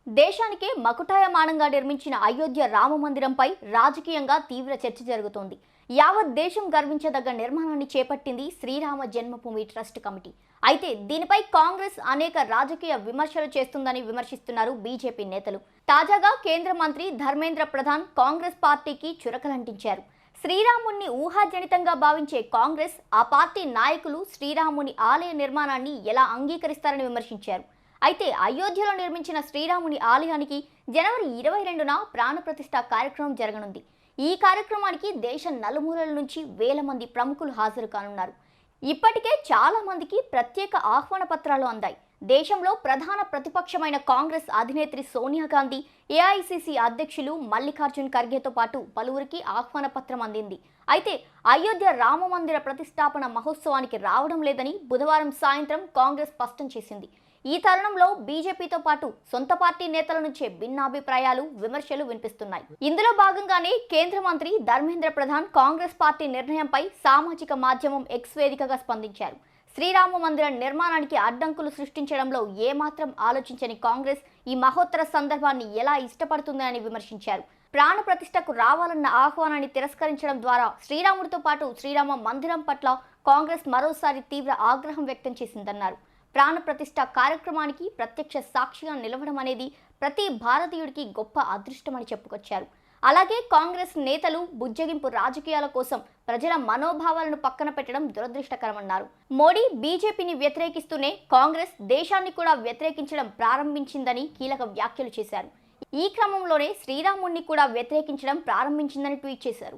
దేశానికే మకుటాయమానంగా నిర్మించిన అయోధ్య రామ మందిరంపై రాజకీయంగా తీవ్ర చర్చ జరుగుతోంది. యావత్ దేశం గర్వించదగ్గ నిర్మాణాన్ని చేపట్టింది శ్రీరామ జన్మభూమి ట్రస్ట్ కమిటీ. అయితే దీనిపై కాంగ్రెస్ అనేక రాజకీయ విమర్శలు చేస్తుందని విమర్శిస్తున్నారు బీజేపీ నేతలు. తాజాగా కేంద్ర మంత్రి ధర్మేంద్ర ప్రధాన్ కాంగ్రెస్ పార్టీకి చురకలంటించారు. శ్రీరాముణ్ణి ఊహాజనితంగా భావించే కాంగ్రెస్, ఆ పార్టీ నాయకులు శ్రీరాముని ఆలయ నిర్మాణాన్ని ఎలా అంగీకరిస్తారని విమర్శించారు. అయితే అయోధ్యలో నిర్మించిన శ్రీరాముని ఆలయానికి జనవరి 22న ప్రాణప్రతిష్ఠ కార్యక్రమం జరగనుంది. ఈ కార్యక్రమానికి దేశ నలుమూలల నుంచి వేల మంది ప్రముఖులు హాజరు కానున్నారు. ఇప్పటికే చాలా మందికి ప్రత్యేక ఆహ్వాన పత్రాలు అందాయి. దేశంలో ప్రధాన ప్రతిపక్షమైన కాంగ్రెస్ అధినేత్రి సోనియా గాంధీ, ఏఐసిసి అధ్యక్షులు మల్లికార్జున్ ఖర్గేతో పాటు పలువురికి ఆహ్వాన పత్రం అందింది. అయితే అయోధ్య రామ మందిర ప్రతిష్టాపన మహోత్సవానికి రావడం లేదని బుధవారం సాయంత్రం కాంగ్రెస్ స్పష్టం చేసింది. ఈ తరుణంలో బీజేపీతో పాటు సొంత పార్టీ నేతల నుంచే భిన్నాభిప్రాయాలు, విమర్శలు వినిపిస్తున్నాయి. ఇందులో భాగంగానే కేంద్ర మంత్రి ధర్మేంద్ర ప్రధాన్ కాంగ్రెస్ పార్టీ నిర్ణయంపై సామాజిక మాధ్యమం ఎక్స్ వేదికగా స్పందించారు. శ్రీరామ మందిర నిర్మాణానికి అడ్డంకులు సృష్టించడంలో ఏమాత్రం ఆలోచించని కాంగ్రెస్ ఈ మహోత్తర సందర్భాన్ని ఎలా ఇష్టపడుతుందని విమర్శించారు. ప్రాణ ప్రతిష్టకు రావాలన్న ఆహ్వానాన్ని తిరస్కరించడం ద్వారా శ్రీరాముడితో పాటు శ్రీరామ మందిరం పట్ల కాంగ్రెస్ మరోసారి తీవ్ర ఆగ్రహం వ్యక్తం చేసిందన్నారు. ప్రాణ ప్రతిష్ఠ కార్యక్రమానికి ప్రత్యక్ష సాక్షిగా నిలవడం అనేది ప్రతి భారతీయుడికి గొప్ప అదృష్టమని చెప్పుకొచ్చారు. అలాగే కాంగ్రెస్ నేతలు బుజ్జగింపు రాజకీయాల కోసం ప్రజల మనోభావాలను పక్కన పెట్టడం దురదృష్టకరమన్నారు. మోడీ, బీజేపీని వ్యతిరేకిస్తూనే కాంగ్రెస్ దేశాన్ని కూడా వ్యతిరేకించడం ప్రారంభించిందని కీలక వ్యాఖ్యలు చేశారు. ఈ క్రమంలోనే శ్రీరాముణ్ణి కూడా వ్యతిరేకించడం ప్రారంభించిందని ట్వీట్ చేశారు.